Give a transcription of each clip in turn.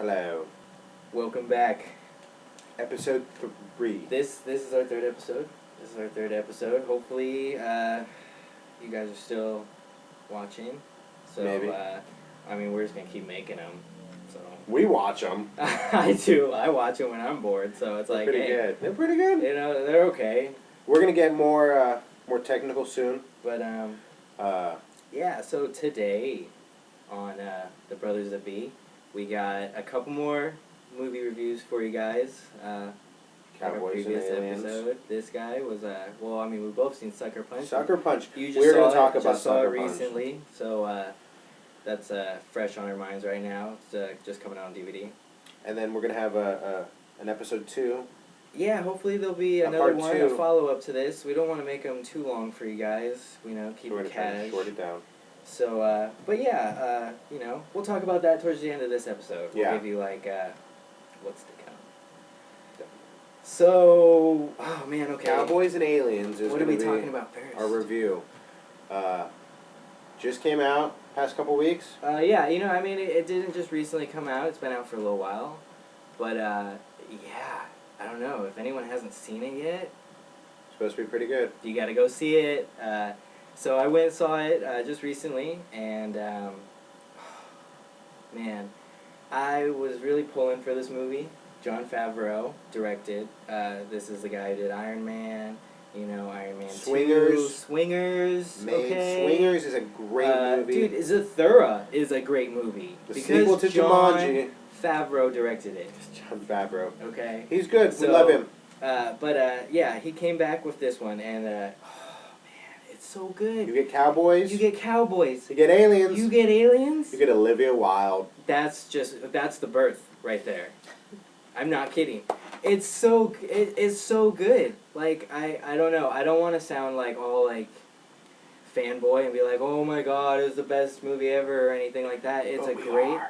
Hello. Welcome back. Episode 3. This is our third episode. Hopefully, you guys are still watching. So, Maybe. we're just gonna keep making them. So We watch them. I do. I watch them when I'm bored. So it's like, Pretty hey, good. They're pretty good. you know, they're okay. We're gonna get more technical soon. But yeah. So today, on the BrothersthatB, we got a couple more movie reviews for you guys. Cowboys and Aliens. Episode, this guy was we've both seen Sucker Punch. Sucker Punch. You just We're saw gonna talk it, about just saw it Sucker Punch recently, so that's fresh on our minds right now. It's just coming out on DVD. And then we're gonna have an episode 2. Yeah, hopefully there'll be another part one, 2. a follow up to this. We don't want to make them too long for you guys. Keep it cash. Short it down. So, but yeah, we'll talk about that towards the end of this episode. We'll give you what's to come. So, oh man, okay. Cowboys and Aliens is what are we gonna be talking about first? our review. Just came out past couple weeks. Yeah, it didn't just recently come out. It's been out for a little while. But, yeah, I don't know. If anyone hasn't seen it yet, It's supposed to be pretty good. you gotta go see it. So I went and saw it just recently, and, man, I was really pulling for this movie. Jon Favreau directed. This is the guy who did Iron Man, Iron Man 2. Swingers, okay. Swingers is a great movie. Dude, Zathura is a great movie. The because sequel to Jumanji. Favreau directed it. Jon Favreau. Okay. He's good. So, we love him. Yeah, he came back with this one, and it's so good. You get Cowboys. You get Cowboys. You get Aliens. You get Aliens. You get Olivia Wilde. That's the birth right there. I'm not kidding. It's so good. Like I don't know. I don't want to sound like all like fanboy and be like, oh my god, it's the best movie ever or anything like that. It's a great.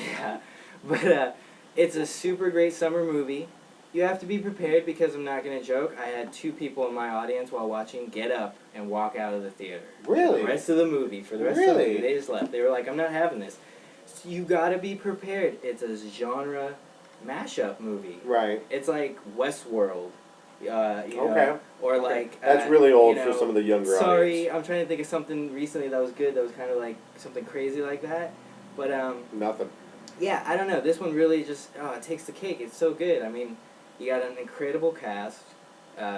Yeah, but it's a super great summer movie. You have to be prepared because I'm not gonna joke. I had 2 people in my audience while watching get up and walk out of the theater. Really? For the rest of the movie. For the rest of the movie, they just left. They were like, I'm not having this. So you gotta be prepared. It's a genre mashup movie. Right. It's like Westworld. Okay. Or like that's really old for some of the younger Sorry, audience. I'm trying to think of something recently that was good. That was kind of like something crazy like that. But Nothing. yeah, I don't know. This one really just it takes the cake. It's so good. I mean, you got an incredible cast,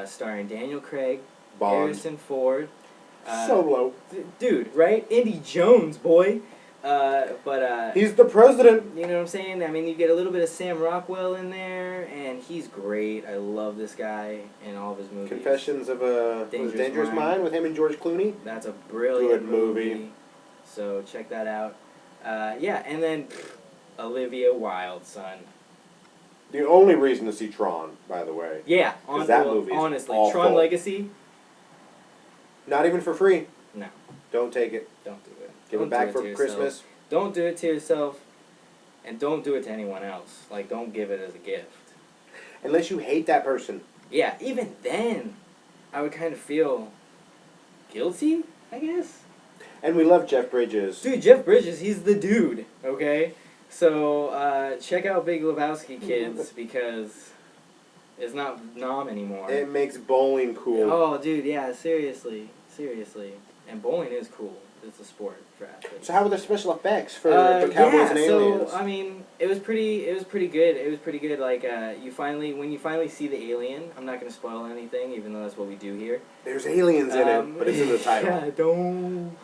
starring Daniel Craig, Bond. Harrison Ford, Solo. Dude, right? Indy Jones, boy. He's the president. You know what I'm saying? I mean, you get a little bit of Sam Rockwell in there, and he's great. I love this guy in all of his movies. Confessions of a Dangerous Mind with him and George Clooney. That's a brilliant Good movie. So check that out. Yeah, and then Olivia Wilde, son. The only reason to see Tron, by the way. Yeah, that movie is honestly, awful. Tron Legacy. Not even for free. No. Don't take it. Don't do it. Give it back for Christmas. Don't do it to yourself, and don't do it to anyone else. Like, don't give it as a gift. Unless you hate that person. Yeah, even then, I would kind of feel guilty, I guess. And we love Jeff Bridges. Dude, Jeff Bridges, he's the dude, okay? So, check out Big Lebowski, kids, because it's not Nom anymore. It makes bowling cool. Oh, dude, yeah, seriously. And bowling is cool. It's a sport for athletes. So how were the special effects for Cowboys and Aliens? So, I mean, it was pretty good. It was pretty good. Like, when you finally see the alien, I'm not going to spoil anything, even though that's what we do here. There's aliens in it, but it's in the title. Yeah, don't.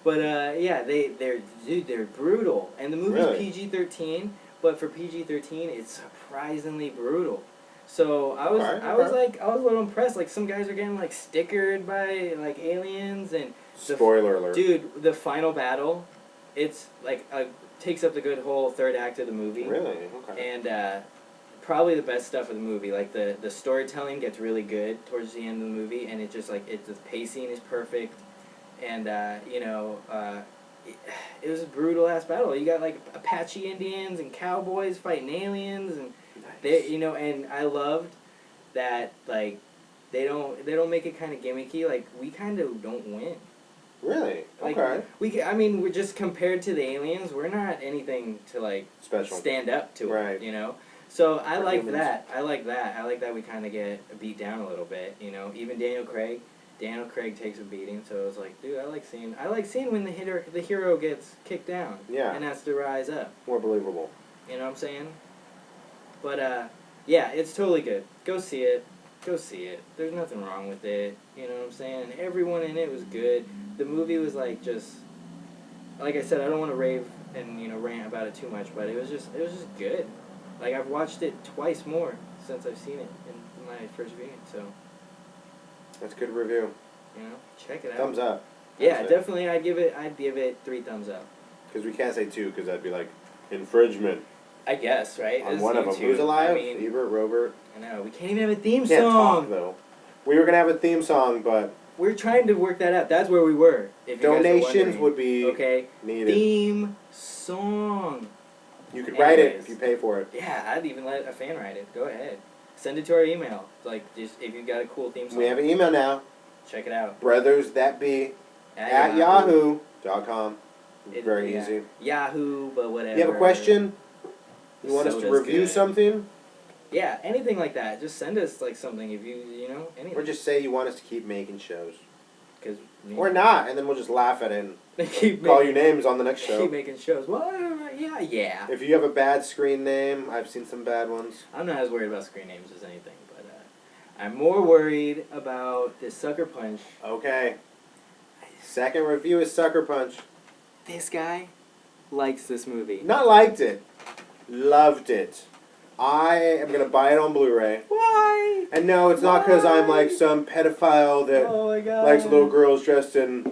But, yeah, they're brutal. And the movie's Really? PG-13, but for PG-13, it's surprisingly brutal. So I was a little impressed. Like, some guys are getting like stickered by like aliens, and spoiler alert. Dude, the final battle, it's like takes up the good whole third act of the movie. Really? Okay. And probably the best stuff of the movie. Like the storytelling gets really good towards the end of the movie, and it just like the pacing is perfect, and it was a brutal ass battle. You got like Apache Indians and cowboys fighting aliens, and they, and I loved that like they don't make it kind of gimmicky. Like, we kind of don't win. Really? Like, Okay. I mean, we're just compared to the aliens, we're not anything to like Special. stand up to Right. it, you know. So I We're like humans. that. I like that. I like that we kind of get beat down a little bit, you know. Even Daniel Craig. Daniel Craig takes a beating, so it was like, dude, I like seeing when the hero gets kicked down. Yeah. And has to rise up. More believable. You know what I'm saying? But yeah, it's totally good. Go see it. Go see it. There's nothing wrong with it. You know what I'm saying? Everyone in it was good. The movie was like just, like I said, I don't want to rave and rant about it too much, but it was just good. Like I've watched it twice more since I've seen it in my first viewing. So That's a good review. Check it out. Thumbs up. Yeah, definitely. I'd give it 3 thumbs up. Because we can't say 2, because that'd be like infringement. I guess, right? On one of them. Who's alive? I mean, Ebert, Robert. I know. We can't even have a theme Can't song. talk, though. We were going to have a theme song, but We're trying to work that out. That's where we were. If you guys are donations wondering. would be Okay. needed. Theme song. You could write it Anyways. if you pay for it. Yeah, I'd even let a fan write it. Go ahead. Send it to our email. Like, just if you've got a cool theme song. We have an email now. Check it out. BrothersthatB at yahoo.com. Very easy. Yahoo, but whatever. You have a question? You want us to review something? Yeah, anything like that. Just send us like something if anything. Or just say you want us to keep making shows. Cause, or not, and then we'll just laugh at it and keep call you names on the next show. Keep making shows. Well, yeah. If you have a bad screen name, I've seen some bad ones. I'm not as worried about screen names as anything, but I'm more worried about this Sucker Punch. Okay. Second review is Sucker Punch. This guy likes this movie. Not liked it. Loved it. I am going to buy it on Blu-ray. Why? And no, it's not because I'm like some pedophile that likes little girls dressed in,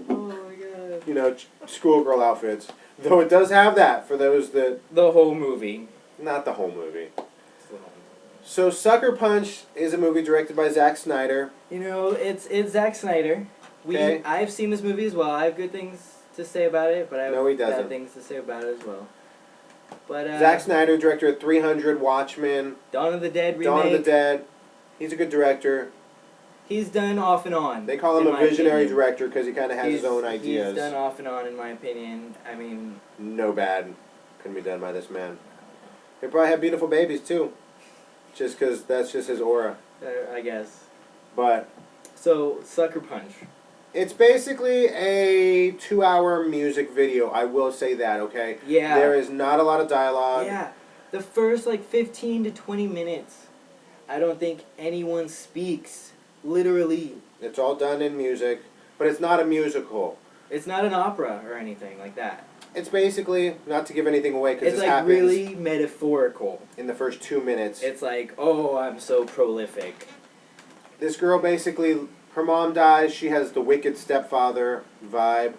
schoolgirl outfits. Though it does have that for those that... The whole movie. Not the whole movie. So Sucker Punch is a movie directed by Zack Snyder. It's Zack Snyder. Okay. I've seen this movie as well. I have good things to say about it, but I have bad things to say about it as well. But Zack Snyder, director of 300, Watchmen, Dawn of the Dead remake. Dawn of the Dead. He's a good director. He's done off and on. They call him a visionary director because he kind of has his own ideas. He's done off and on, in my opinion. I mean... No bad couldn't be done by this man. He probably had beautiful babies, too. Just because that's just his aura. I guess. But... So, Sucker Punch. It's basically a 2-hour music video. I will say that, okay? Yeah. There is not a lot of dialogue. Yeah. The first, 15 to 20 minutes, I don't think anyone speaks. Literally. It's all done in music, but it's not a musical. It's not an opera or anything like that. It's basically, not to give anything away, because this happens... It's really metaphorical. In the first 2 minutes. It's like, oh, I'm so prolific. This girl basically... Her mom dies. She has the wicked stepfather vibe.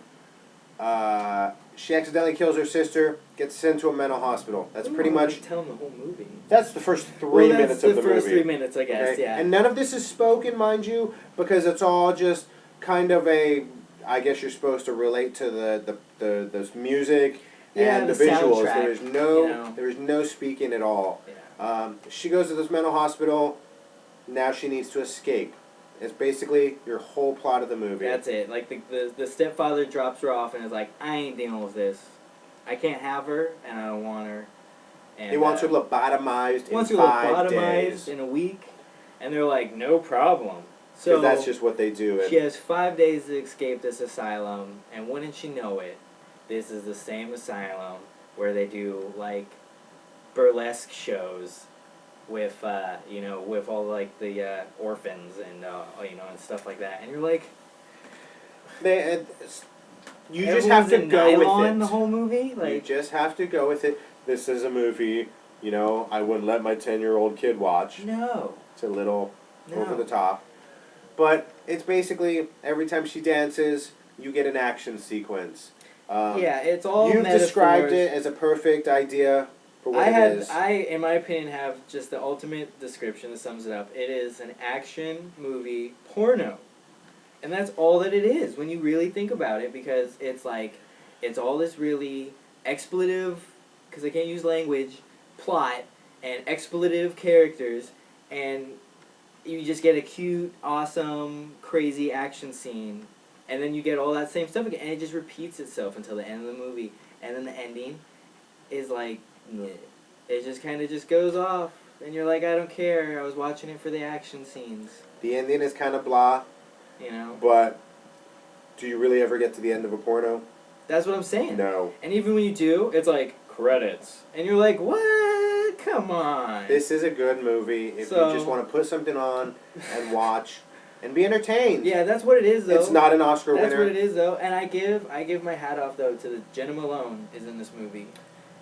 She accidentally kills her sister. Gets sent to a mental hospital. That's pretty much... Tell them the whole movie. That's the first 3 minutes of the movie. the first 3 minutes, I guess, okay? yeah. And none of this is spoken, mind you, because it's all just kind of a... I guess you're supposed to relate to the music and the visuals. There is no speaking at all. Yeah. She goes to this mental hospital. Now she needs to escape. It's basically your whole plot of the movie. That's it. Like, the stepfather drops her off and is like, I ain't dealing with this. I can't have her, and I don't want her. And, he wants her lobotomized in 5 days. Wants her lobotomized in a week, and they're like, no problem. So that's just what they do. She has 5 days to escape this asylum, and wouldn't she know it, this is the same asylum where they do, burlesque shows with with all the orphans and and stuff like that, and you're like, you just have to go with it. The whole movie, you just have to go with it. This is a movie, I wouldn't let my 10-year-old kid watch. No, it's a little over the top, but it's basically every time she dances, you get an action sequence. It's all. You've described it as a perfect idea. I, in my opinion, have just the ultimate description that sums it up. It is an action movie porno. And that's all that it is when you really think about it, because it's all this really expletive, because I can't use language, plot, and expletive characters, and you just get a cute, awesome, crazy action scene, And then you get all that same stuff again, and it just repeats itself until the end of the movie. And then the ending is like, bleh. It just kind of just goes off, and you're like, I don't care. I was watching it for the action scenes. The ending is kind of blah. You know? But do you really ever get to the end of a porno? That's what I'm saying. No. And even when you do, it's like, credits. And you're like, what? Come on. This is a good movie if you just want to put something on and watch and be entertained. Yeah, that's what it is, though. It's not an Oscar winner. That's what it is, though. And I give my hat off, though, to the Jenna Malone is in this movie.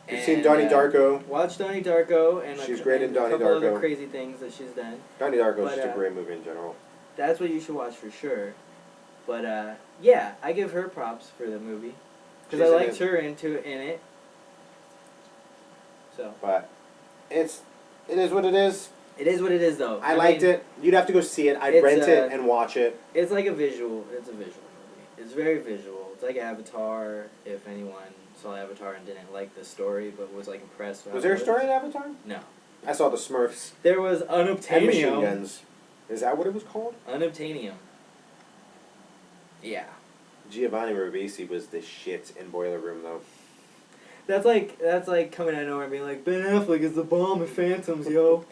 You've seen Donnie Darko. Watch Donnie Darko. And she's great in Donnie Darko. A couple Darko. other crazy things that she's done. Donnie Darko is just a great movie in general. That's what you should watch for sure. But, yeah, I give her props for the movie. Because I liked her in it. So. But it is what it is. It is what it is, though. I liked it. You'd have to go see it. I'd rent it and watch it. It's like a visual. It's a visual movie. It's very visual. It's like Avatar, if anyone saw Avatar and didn't like the story, but was like impressed with Was there a story in Avatar? No. I saw the Smurfs. There was Unobtainium. And machine guns. Is that what it was called? Unobtainium. Yeah. Giovanni Ribisi was the shit in Boiler Room, though. That's like coming out of nowhere and being like, Ben Affleck is the bomb in Phantoms, yo.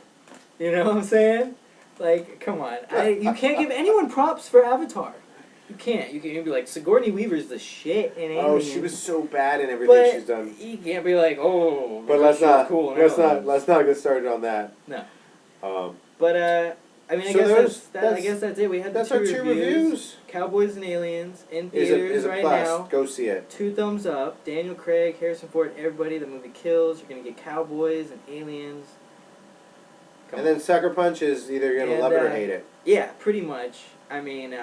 You know what I'm saying? Like, come on. You can't give anyone props for Avatar. You can't. You can be like, Sigourney Weaver's the shit in Alien. Oh, she was so bad in everything she's done. You can't be like, oh, but let's not get started on that. No. But I mean, I guess that's it. We had that's the our two reviews. Cowboys and Aliens in theaters right now. Go see it. 2 thumbs up. Daniel Craig, Harrison Ford, everybody. The movie kills. You're gonna get Cowboys and Aliens. And then Sucker Punch is either you're gonna love it or hate it. Yeah, pretty much. I mean,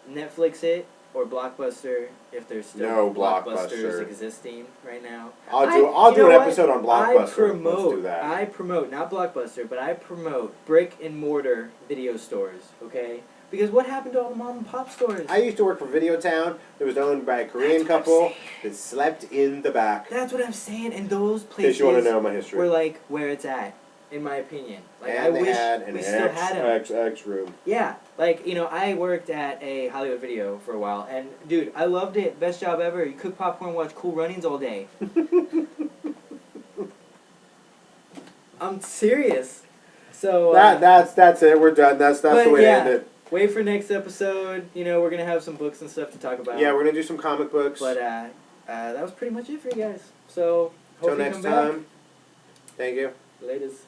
Netflix it or Blockbuster if there's still Blockbusters existing right now. I'll do an episode on Blockbuster. Let's do that. I promote, not Blockbuster, but I promote brick and mortar video stores, okay? Because what happened to all the mom and pop stores? I used to work for Videotown. It was owned by a Korean couple that slept in the back. That's what I'm saying, and those places in case you want to know my history. were like where it's at, in my opinion. Like, and I wish we still had them. XX room. Yeah, like, you know, I worked at a Hollywood Video for a while, and dude, I loved it. Best job ever. You cook popcorn, watch Cool Runnings all day. I'm serious. So that's it. We're done. That's the way to end it. Wait for next episode. You know, we're gonna have some books and stuff to talk about. Yeah, we're gonna do some comic books. But that was pretty much it for you guys. So till next time. Thank you. Latest.